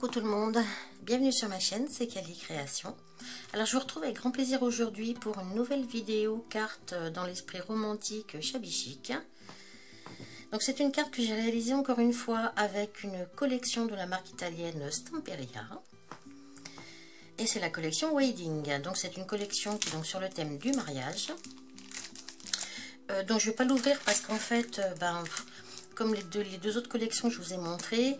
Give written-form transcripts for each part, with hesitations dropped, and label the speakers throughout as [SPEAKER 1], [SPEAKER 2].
[SPEAKER 1] Coucou tout le monde, bienvenue sur ma chaîne, c'est Cali Création. Alors je vous retrouve avec grand plaisir aujourd'hui pour une nouvelle vidéo carte dans l'esprit romantique shabby chic. Donc c'est une carte que j'ai réalisée encore une fois avec une collection de la marque italienne Stamperia. Et c'est la collection Wedding, donc c'est une collection qui est donc sur le thème du mariage. Donc je ne vais pas l'ouvrir parce qu'en fait, comme les deux autres collections que je vous ai montrées,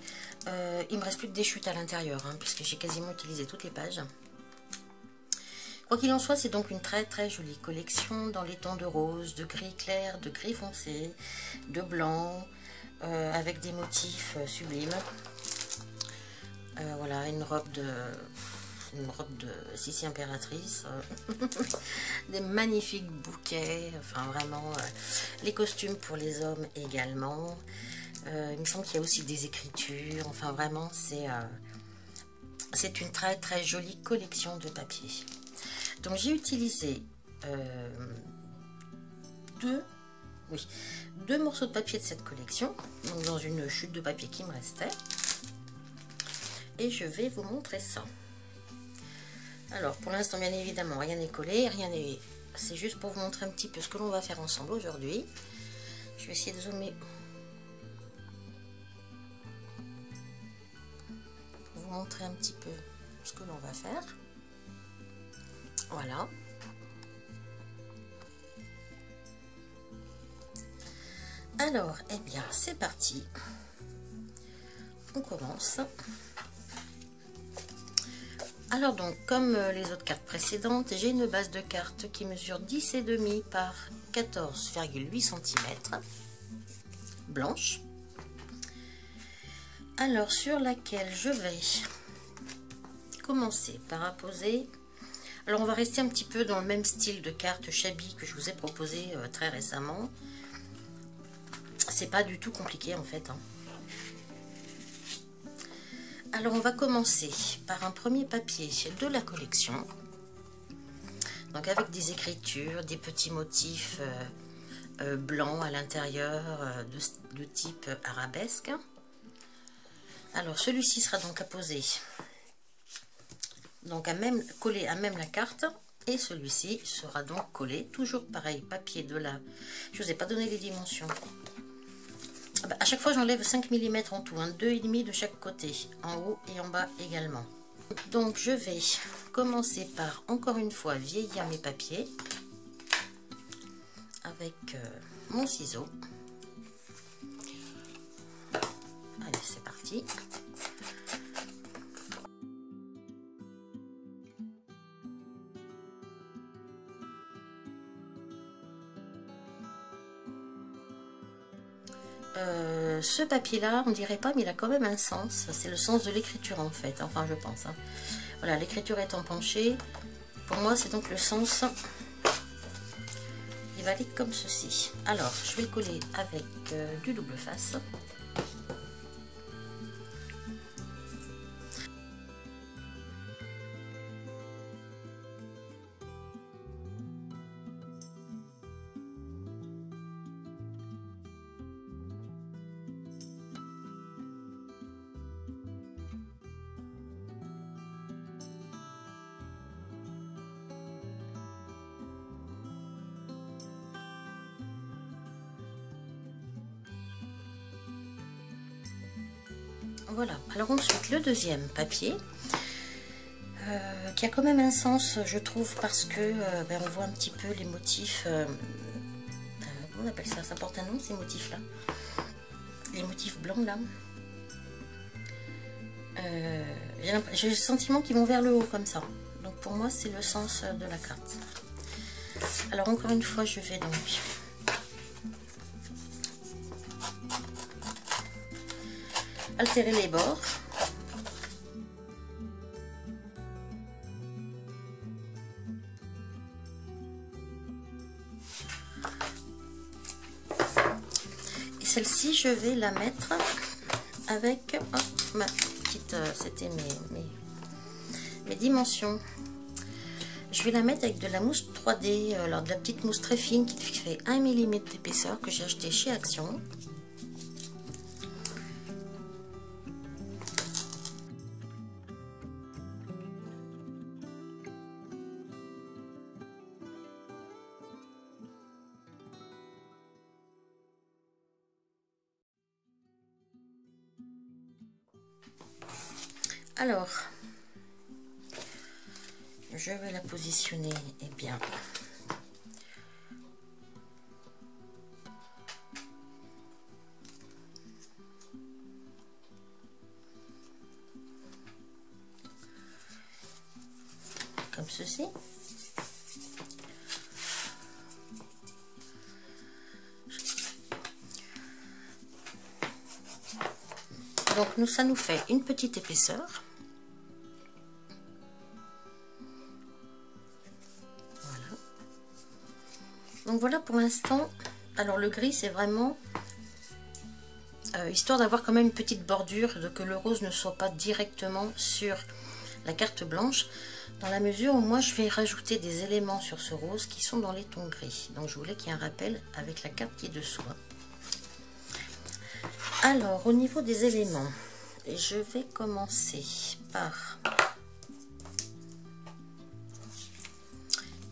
[SPEAKER 1] il me reste plus de déchutes à l'intérieur, puisque j'ai quasiment utilisé toutes les pages. Quoi qu'il en soit, c'est donc une très très jolie collection dans les tons de rose, de gris clair, de gris foncé, de blanc, avec des motifs sublimes. Voilà, une robe de Sissi impératrice, des magnifiques bouquets, enfin vraiment, les costumes pour les hommes également. Il me semble qu'il y a aussi des écritures, enfin vraiment c'est une très très jolie collection de papier. Donc j'ai utilisé deux morceaux de papier de cette collection, donc dans une chute de papier qui me restait, et je vais vous montrer ça. Alors pour l'instant bien évidemment rien n'est collé, rien n'est... C'est juste pour vous montrer un petit peu ce que l'on va faire ensemble aujourd'hui. Je vais essayer de zoomer pour vous montrer un petit peu ce que l'on va faire. Voilà. Alors, eh bien, c'est parti. On commence. Alors donc, comme les autres cartes précédentes, j'ai une base de cartes qui mesure 10,5 par 14,8 cm, blanche. Alors, sur laquelle je vais commencer par apposer... Alors, on va rester un petit peu dans le même style de carte shabby que je vous ai proposé très récemment. C'est pas du tout compliqué en fait. Alors on va commencer par un premier papier de la collection, donc avec des écritures, des petits motifs blancs à l'intérieur de type arabesque. Alors celui-ci sera donc apposé, donc collé à même la carte, et celui-ci sera donc collé, toujours pareil, papier de la... Je vous ai pas donné les dimensions. À chaque fois j'enlève 5 mm en tout, 2,5 de chaque côté, en haut et en bas également. Donc je vais commencer par encore une fois vieillir mes papiers avec mon ciseau. Allez, c'est parti. Ce papier là on dirait pas, mais il a quand même un sens, c'est le sens de l'écriture en fait, enfin je pense. Voilà, l'écriture étant penchée, pour moi c'est donc le sens, il va aller comme ceci. Alors je vais le coller avec du double face. Voilà, alors ensuite le deuxième papier qui a quand même un sens je trouve, parce que on voit un petit peu les motifs, comment on appelle ça, ça porte un nom ces motifs là, les motifs blancs là, j'ai le sentiment qu'ils vont vers le haut comme ça, donc pour moi c'est le sens de la carte. Alors encore une fois je vais donc altérer les bords. Et celle-ci, je vais la mettre avec ma petite, c'était mes dimensions. Je vais la mettre avec de la mousse 3D, alors de la petite mousse très fine qui fait 1 mm d'épaisseur que j'ai acheté chez Action. Alors, je vais la positionner, eh bien, comme ceci. Donc ça nous fait une petite épaisseur. Voilà. Donc voilà pour l'instant. Alors le gris c'est vraiment histoire d'avoir quand même une petite bordure, de que le rose ne soit pas directement sur la carte blanche, dans la mesure où moi je vais rajouter des éléments sur ce rose qui sont dans les tons gris. Donc je voulais qu'il y ait un rappel avec la carte qui est dessous. Alors, au niveau des éléments, je vais commencer par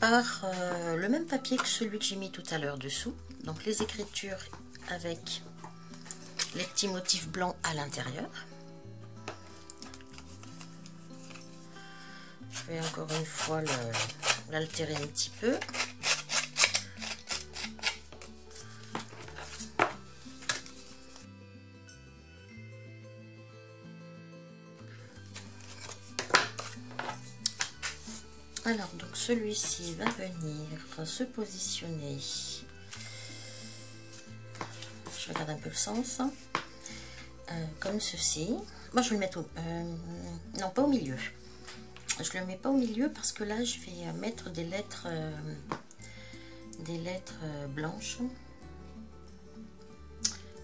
[SPEAKER 1] le même papier que celui que j'ai mis tout à l'heure dessous. Donc, les écritures avec les petits motifs blancs à l'intérieur. Je vais encore une fois l'altérer un petit peu. Alors, donc celui-ci va venir se positionner, je regarde un peu le sens, comme ceci. Moi je vais le mettre non, pas au milieu. Je le mets pas au milieu parce que là je vais mettre des lettres blanches.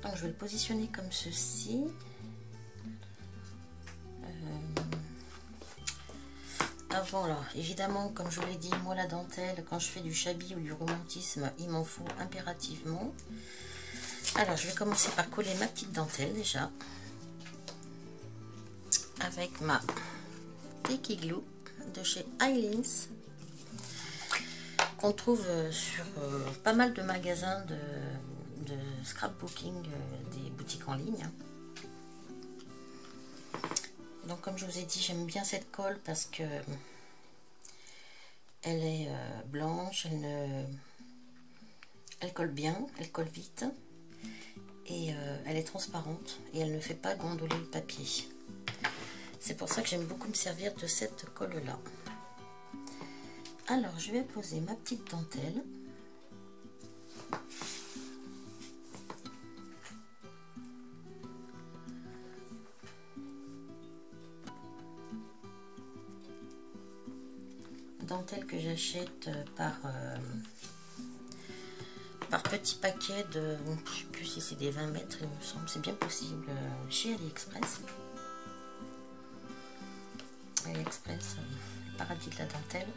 [SPEAKER 1] Donc je vais le positionner comme ceci. Avant, alors évidemment, comme je vous l'ai dit, moi la dentelle, quand je fais du shabby ou du romantisme, il m'en faut impérativement. Alors je vais commencer par coller ma petite dentelle déjà avec ma Sticky Glue de chez Islands, qu'on trouve sur pas mal de magasins de scrapbooking, des boutiques en ligne. Donc comme je vous ai dit, j'aime bien cette colle parce que elle est blanche, elle colle bien, elle colle vite et elle est transparente et elle ne fait pas gondoler le papier. C'est pour ça que j'aime beaucoup me servir de cette colle là. Alors je vais poser ma petite dentelle. Dentelle que j'achète par petit paquet de, je sais plus si c'est des 20 mètres, il me semble, c'est bien possible, chez AliExpress. AliExpress, le paradis de la dentelle.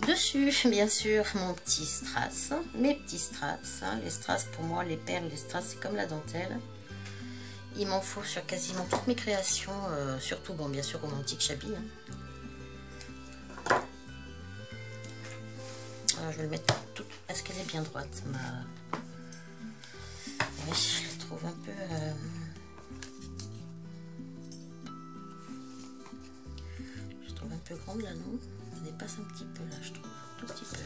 [SPEAKER 1] Dessus, bien sûr, mon petit strass, mes petits strass, hein. Les strass pour moi, les perles, les strass c'est comme la dentelle. Il m'en faut sur quasiment toutes mes créations, surtout, bon, bien sûr, romantique shabby. Hein. Alors, je vais le mettre tout. Est-ce qu'elle est bien droite? Oui, je la trouve un peu. Je trouve un peu grande là, non? Elle dépasse un petit peu là, je trouve. Un tout petit peu.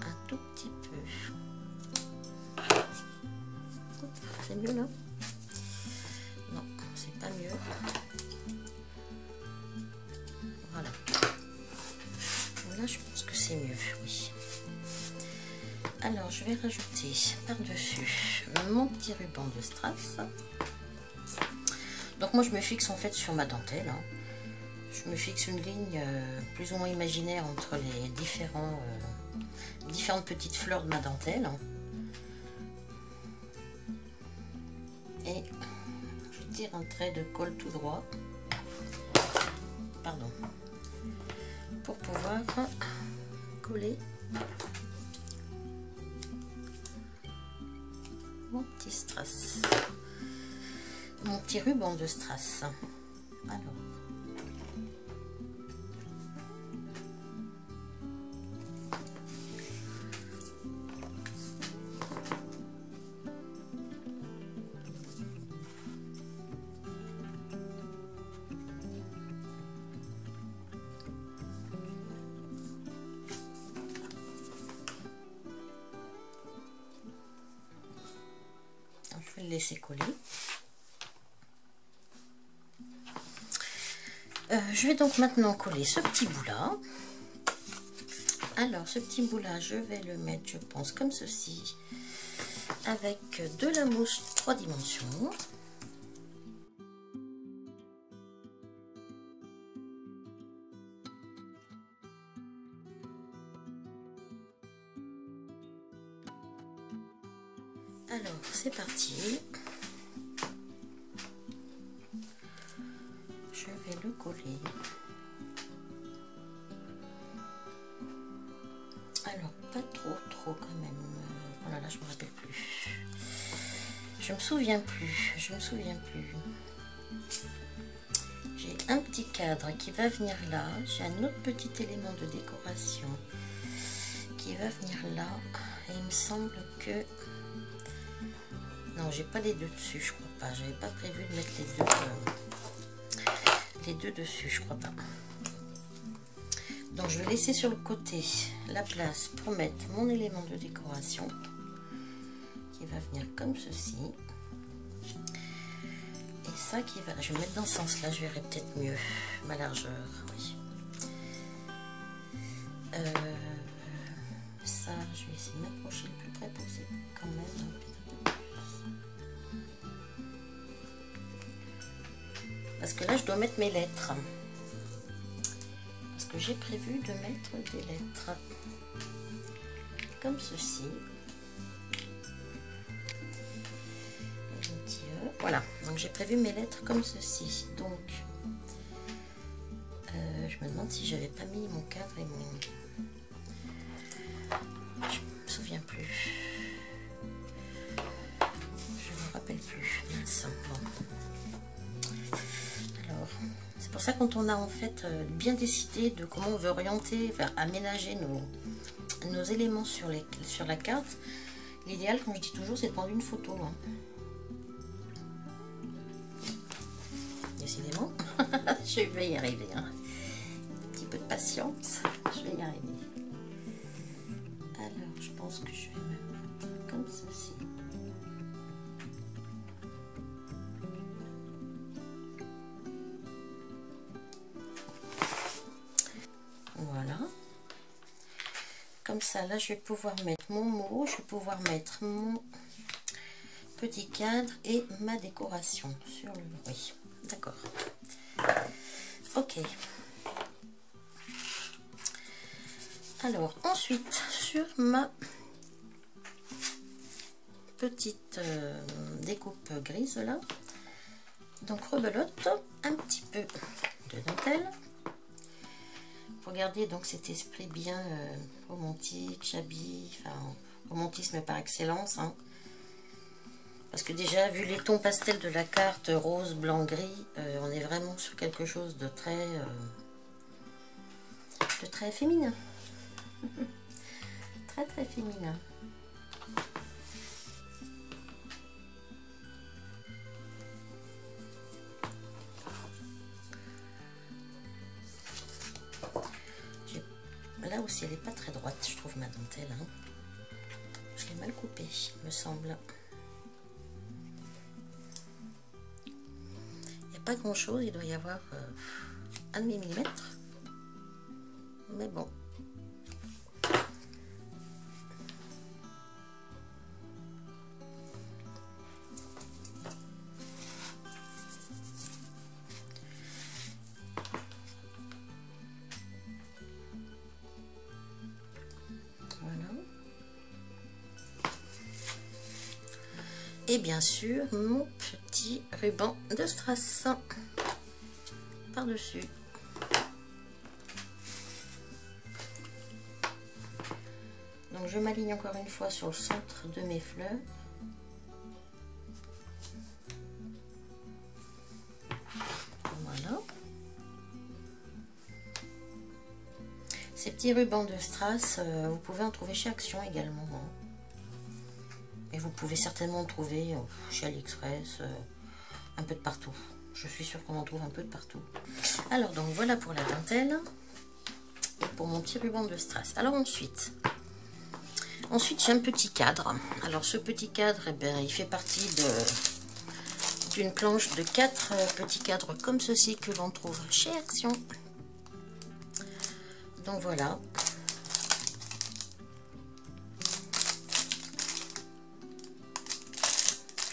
[SPEAKER 1] Un tout petit peu. C'est mieux là? Non, c'est pas mieux. Voilà. Là, je pense que c'est mieux, oui. Alors, je vais rajouter par-dessus mon petit ruban de strass. Donc, moi, je me fixe en fait sur ma dentelle. Hein. Je me fixe une ligne plus ou moins imaginaire entre les différentes petites fleurs de ma dentelle. Et je tire un trait de colle tout droit. Pardon. Pour pouvoir coller mon petit strass, mon petit ruban de strass. Alors, le laisser coller. Je vais donc maintenant coller ce petit bout là. Alors ce petit bout là, je vais le mettre, je pense, comme ceci, avec de la mousse 3 dimensions. Alors c'est parti. Je vais le coller. Alors pas trop quand même. Oh là là, je me rappelle plus. Je me souviens plus. J'ai un petit cadre qui va venir là. J'ai un autre petit élément de décoration qui va venir là. Et il me semble que... Non, j'ai pas les deux dessus, je crois pas. J'avais pas prévu de mettre les deux dessus, je crois pas. Donc je vais laisser sur le côté la place pour mettre mon élément de décoration qui va venir comme ceci. Et ça qui va... Je vais mettre dans ce sens-là, je verrai peut-être mieux ma largeur. Oui. Ça, je vais essayer de m'approcher le plus près possible quand même. Parce que là, je dois mettre mes lettres. Parce que j'ai prévu de mettre des lettres comme ceci. Un petit E. Voilà, donc j'ai prévu mes lettres comme ceci. Donc, je me demande si j'avais pas mis mon cadre et mon... Je me souviens plus. Je me rappelle plus. Mince. Bon. C'est pour ça quand on a en fait bien décidé de comment on veut orienter, enfin, aménager nos éléments sur la carte, l'idéal, comme je dis toujours, c'est de prendre une photo. Hein. Décidément, je vais y arriver. Hein. Un petit peu de patience, je vais y arriver. Alors, je pense que je vais me mettre comme ceci. Voilà. Comme ça, là, je vais pouvoir mettre mon mot, je vais pouvoir mettre mon petit cadre et ma décoration sur le... Oui, d'accord. Ok. Alors, ensuite, sur ma petite découpe grise, là, donc rebelote un petit peu de dentelle. Pour garder donc cet esprit bien romantique, shabby, enfin romantisme par excellence. Hein. Parce que déjà, vu les tons pastels de la carte, rose, blanc, gris, on est vraiment sur quelque chose de très féminin. Très féminin. Là aussi, elle n'est pas très droite, je trouve, ma dentelle. Hein. Je l'ai mal coupée, il me semble. Il n'y a pas grand-chose, il doit y avoir 1 millimètre. Mais bon. Et bien sûr, mon petit ruban de strass par-dessus. Donc je m'aligne encore une fois sur le centre de mes fleurs. Voilà. Ces petits rubans de strass, vous pouvez en trouver chez Action également. Hein. Et vous pouvez certainement en trouver chez AliExpress, un peu de partout. Je suis sûre qu'on en trouve un peu de partout. Alors donc voilà pour la dentelle et pour mon petit ruban de strass. Alors ensuite, Ensuite, j'ai un petit cadre. Alors, ce petit cadre, eh bien, il fait partie d'une planche de 4 petits cadres comme ceci que l'on trouve chez Action. Donc voilà.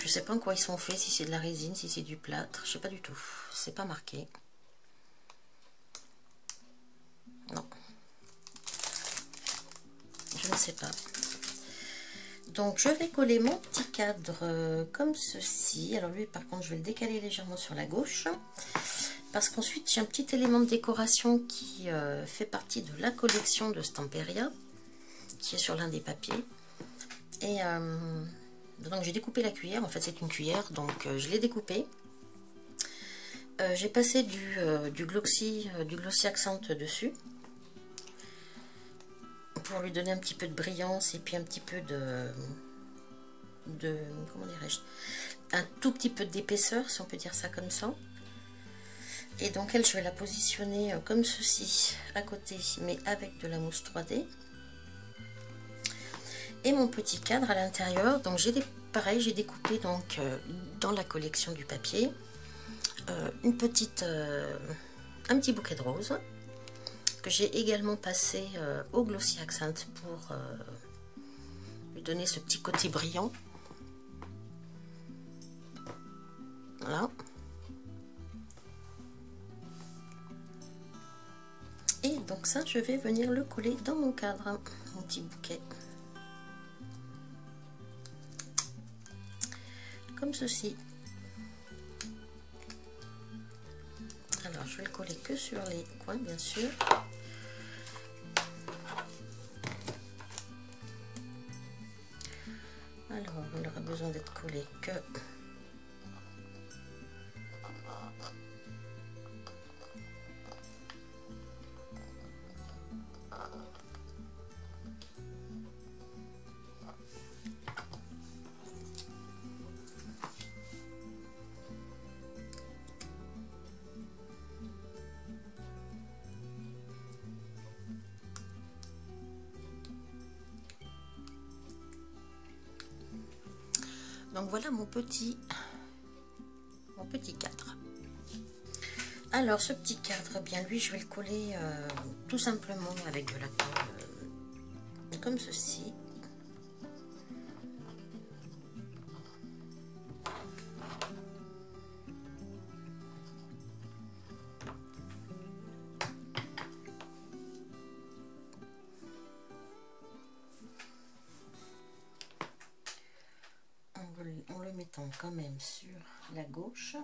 [SPEAKER 1] Je sais pas en quoi ils sont faits, si c'est de la résine, si c'est du plâtre, je sais pas du tout. C'est pas marqué. Non. Je ne sais pas. Donc je vais coller mon petit cadre comme ceci. Alors lui par contre je vais le décaler légèrement sur la gauche. Parce qu'ensuite j'ai un petit élément de décoration qui fait partie de la collection de Stamperia. Qui est sur l'un des papiers. Et donc j'ai découpé la cuillère. En fait c'est une cuillère donc je l'ai découpée. J'ai passé du Glossy Accent dessus. Pour lui donner un petit peu de brillance et puis un petit peu de comment dirais-je, un tout petit peu d'épaisseur, si on peut dire ça comme ça. Et donc elle, je vais la positionner comme ceci à côté, mais avec de la mousse 3D. Et mon petit cadre à l'intérieur, donc pareil, j'ai découpé donc dans la collection du papier un petit bouquet de roses. Que j'ai également passé au Glossy Accent pour lui donner ce petit côté brillant. Voilà. Et donc ça, je vais venir le coller dans mon cadre, mon petit bouquet. Comme ceci. Alors, je vais le coller que sur les coins, bien sûr. Alors, on aura besoin d'être collé que donc voilà mon petit cadre. Alors ce petit cadre, bien lui je vais le coller tout simplement avec de la colle comme ceci. En le mettant quand même sur la gauche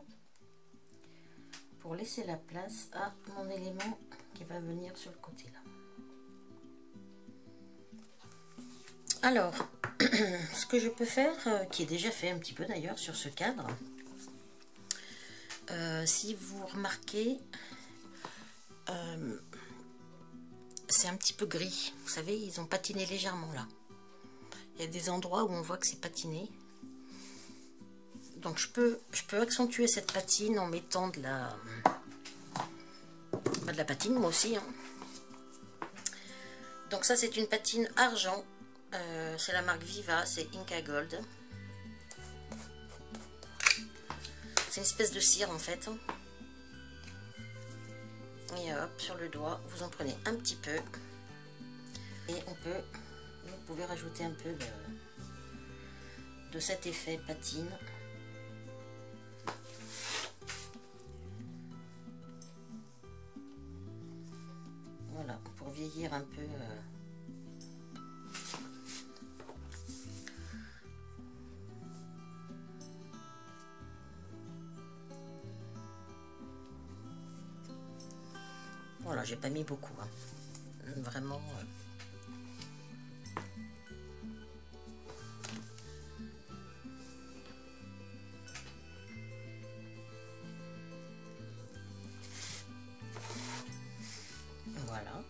[SPEAKER 1] pour laisser la place à mon élément qui va venir sur le côté là. Alors ce que je peux faire, qui est déjà fait un petit peu d'ailleurs sur ce cadre, si vous remarquez, c'est un petit peu gris, vous savez, ils ont patiné légèrement là. Il y a des endroits où on voit que c'est patiné. Donc je peux accentuer cette patine en mettant de la patine moi aussi. Hein. Donc ça c'est une patine argent. C'est la marque Viva, c'est Inca Gold. C'est une espèce de cire en fait. Et hop, sur le doigt, vous en prenez un petit peu. Et vous pouvez rajouter un peu de cet effet patine. Voilà, pour vieillir un peu. Voilà, j'ai pas mis beaucoup, hein. Vraiment. Voilà.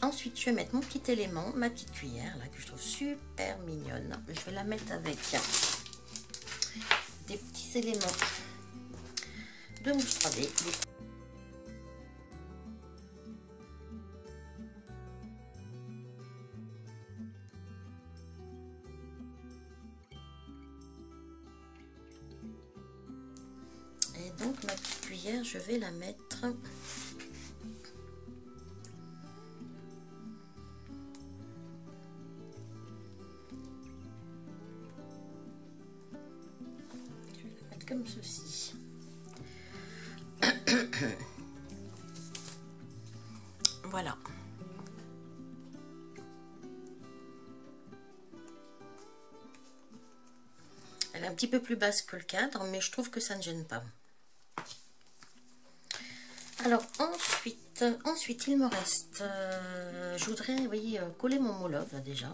[SPEAKER 1] Ensuite, je vais mettre mon petit élément, ma petite cuillère, là, que je trouve super mignonne. Je vais la mettre avec des petits éléments de mousse 3D. je vais la mettre comme ceci. Voilà. Elle est un petit peu plus basse que le cadre, mais je trouve que ça ne gêne pas. Alors ensuite il me reste, je voudrais, vous voyez, coller mon Molove déjà.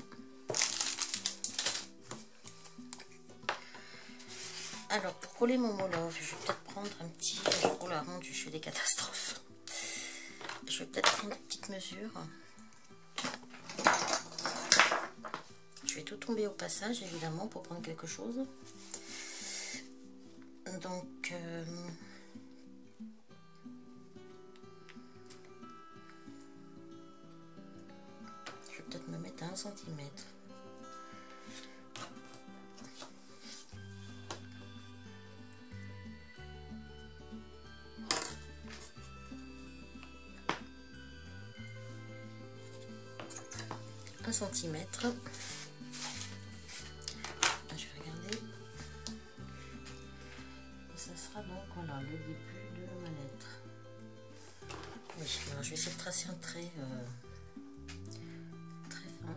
[SPEAKER 1] Alors pour coller mon Molove, je vais peut-être prendre un petit, oh là mon Dieu, je fais des catastrophes. Je vais peut-être prendre une petite mesure. Je vais tout tomber au passage évidemment pour prendre quelque chose. Donc je vais peut-être me mettre à 1 cm. Centimètre. Je vais regarder. Et ça sera donc voilà le début de ma lettre. Oui, alors je vais essayer de tracer un trait très fin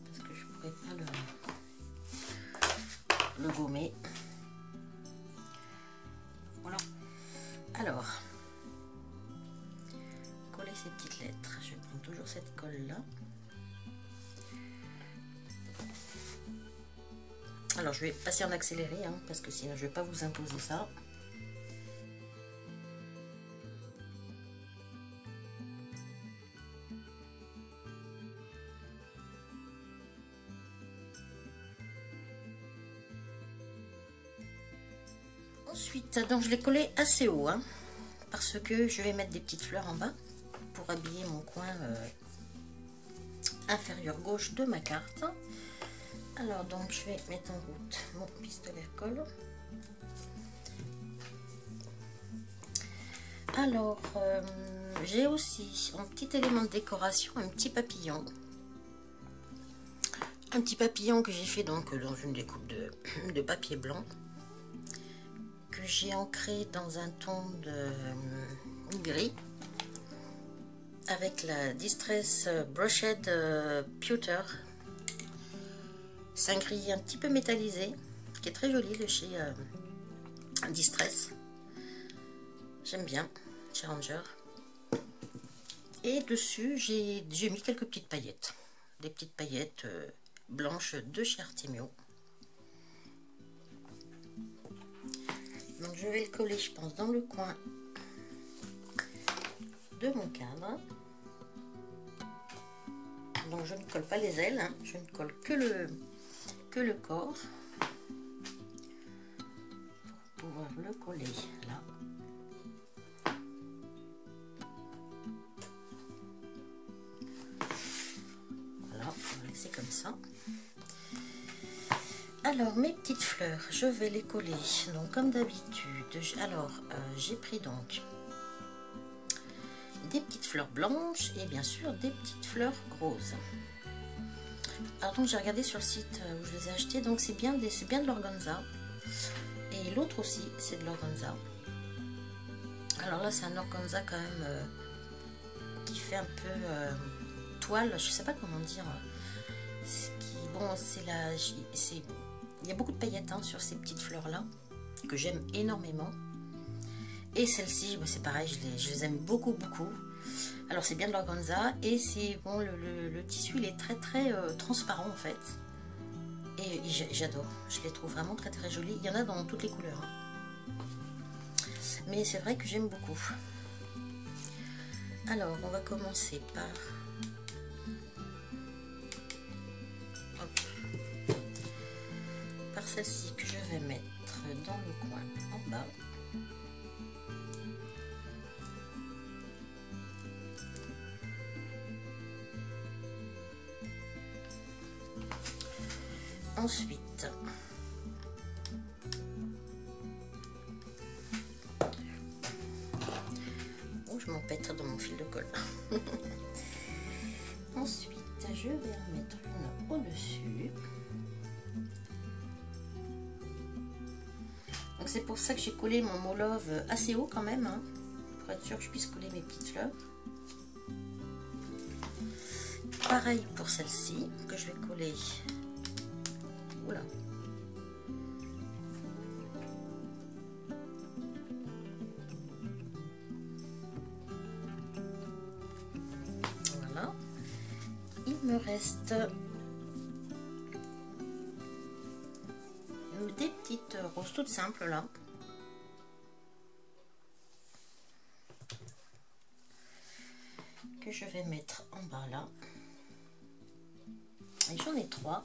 [SPEAKER 1] parce que je pourrais pas le gommer. Voilà. Alors. Ces petites lettres, je prends toujours cette colle là. Alors je vais passer en accéléré hein, parce que sinon je vais pas vous imposer ça. Ensuite donc je l'ai collé assez haut hein, parce que je vais mettre des petites fleurs en bas pour habiller mon coin inférieur gauche de ma carte. Alors donc je vais mettre en route mon pistolet à colle. Alors j'ai aussi en petit élément de décoration un petit papillon. Un petit papillon que j'ai fait donc dans une découpe de papier blanc que j'ai ancré dans un ton de gris avec la Distress Brushed Pewter. C'est un gris un petit peu métallisé qui est très joli de chez Distress. J'aime bien, Challenger. Et dessus j'ai mis quelques petites paillettes. Des petites paillettes blanches de chez Artemio. Donc je vais le coller je pense dans le coin de mon cadre. Donc je ne colle pas les ailes, hein. Je ne colle que le corps pour pouvoir le coller là. Voilà, on va laisser comme ça. Alors mes petites fleurs, je vais les coller donc comme d'habitude. Alors j'ai pris donc des petites fleurs blanches et bien sûr des petites fleurs roses. Alors donc j'ai regardé sur le site où je les ai achetées, donc c'est bien de l'organza et l'autre aussi c'est de l'organza. Alors là c'est un organza quand même qui fait un peu toile, je sais pas comment dire. Bon il y a beaucoup de paillettes hein, sur ces petites fleurs là que j'aime énormément. Et celle-ci, c'est pareil, je les aime beaucoup. Alors c'est bien de l'organza et c'est bon, le tissu il est très transparent en fait. Et j'adore, je les trouve vraiment très jolis. Il y en a dans toutes les couleurs. Hein. Mais c'est vrai que j'aime beaucoup. Alors on va commencer par celle-ci que je vais mettre dans le coin en bas. Ensuite, pas être dans mon fil de colle. Ensuite, je vais en mettre une au-dessus. Donc c'est pour ça que j'ai collé mon mot love assez haut quand même, hein, pour être sûr que je puisse coller mes petites fleurs. Pareil pour celle-ci, que je vais coller. Oula. Voilà. Il me reste des petites roses toutes simples là. Que je vais mettre en bas là. Et j'en ai 3.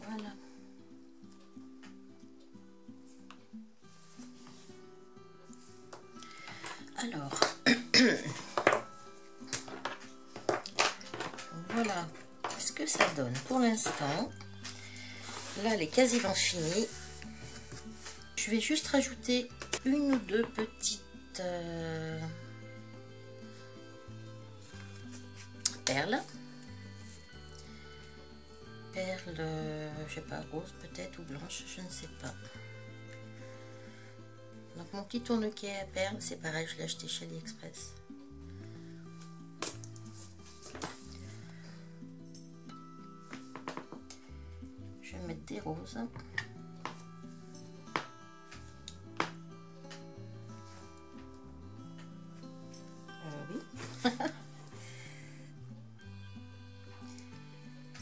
[SPEAKER 1] Voilà. Alors, voilà ce que ça donne pour l'instant. Là, elle est quasiment finie. Je vais juste rajouter une ou deux petites perles. Perles, je sais pas, rose peut-être ou blanche, je ne sais pas. Donc mon petit tourniquet à perles, c'est pareil, je l'ai acheté chez AliExpress. Je vais mettre des roses. Oui.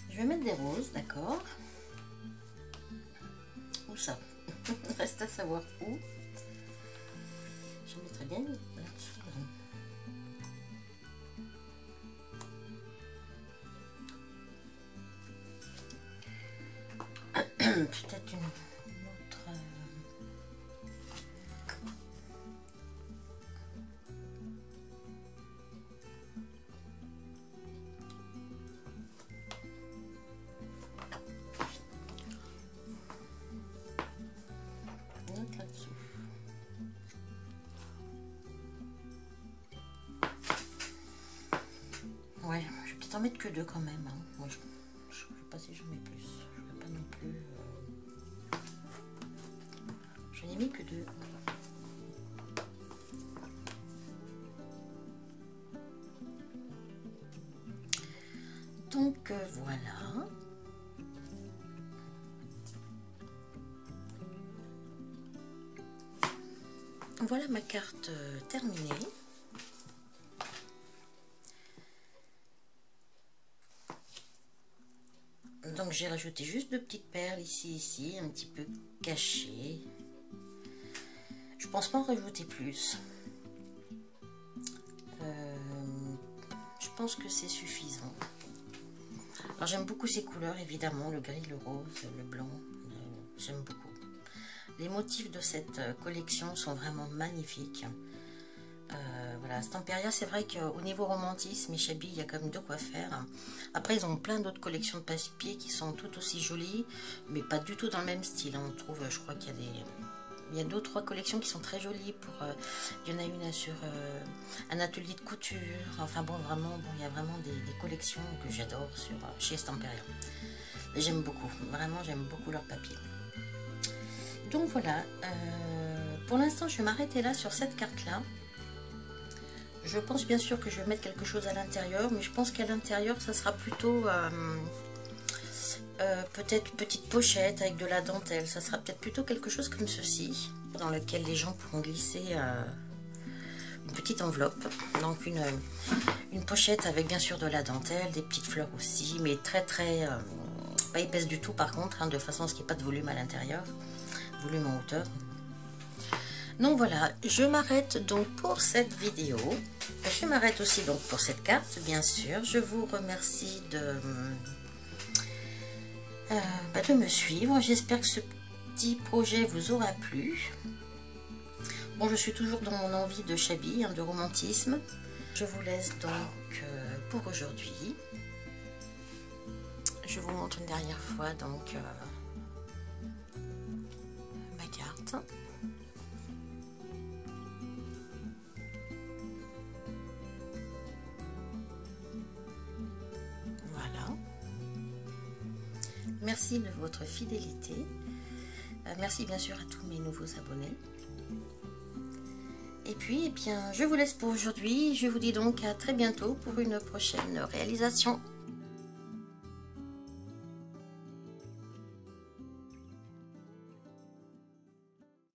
[SPEAKER 1] Je vais mettre des roses, d'accord. Où ça? Reste à savoir où. Je mettrai bien là-dessous. Peut-être une autre. Une autre là-dessous. Ouais, je vais peut-être en mettre que 2 quand même. Hein. Moi, je ne sais pas si j'en mets plus. Je ne vais pas non plus. Je n'ai mis que 2. Donc voilà. Voilà ma carte terminée. Donc j'ai rajouté juste 2 petites perles ici, un petit peu cachées. Je pense pas en rajouter plus. Je pense que c'est suffisant. Alors j'aime beaucoup ces couleurs, évidemment, le gris, le rose, le blanc. J'aime beaucoup. Les motifs de cette collection sont vraiment magnifiques. Voilà, Stamperia, c'est vrai qu'au niveau romantisme et Shabby, il y a quand même de quoi faire. Après, ils ont plein d'autres collections de papier qui sont tout aussi jolies, mais pas du tout dans le même style. On trouve, je crois qu'il y a des... Il y a 2 ou 3 collections qui sont très jolies. Il y en a une sur un atelier de couture. Enfin bon, vraiment, bon, il y a vraiment des collections que j'adore chez Stamperia. J'aime beaucoup, vraiment, j'aime beaucoup leur papier. Donc voilà, pour l'instant, je vais m'arrêter là sur cette carte-là. Je pense bien sûr que je vais mettre quelque chose à l'intérieur, mais je pense qu'à l'intérieur, ça sera plutôt peut-être une petite pochette avec de la dentelle. Ça sera peut-être plutôt quelque chose comme ceci, dans lequel les gens pourront glisser une petite enveloppe. Donc une pochette avec bien sûr de la dentelle, des petites fleurs aussi, mais très pas épaisse du tout par contre, hein, de façon à ce qu'il n'y ait pas de volume à l'intérieur, volume en hauteur. Donc voilà, je m'arrête donc pour cette vidéo. Je m'arrête aussi donc pour cette carte, bien sûr. Je vous remercie de me suivre. J'espère que ce petit projet vous aura plu. Bon, je suis toujours dans mon envie de Chabi, de romantisme. Je vous laisse donc pour aujourd'hui. Je vous montre une dernière fois donc ma carte. Voilà. Merci de votre fidélité. Merci bien sûr à tous mes nouveaux abonnés. Et puis, eh bien, je vous laisse pour aujourd'hui. Je vous dis donc à très bientôt pour une prochaine réalisation.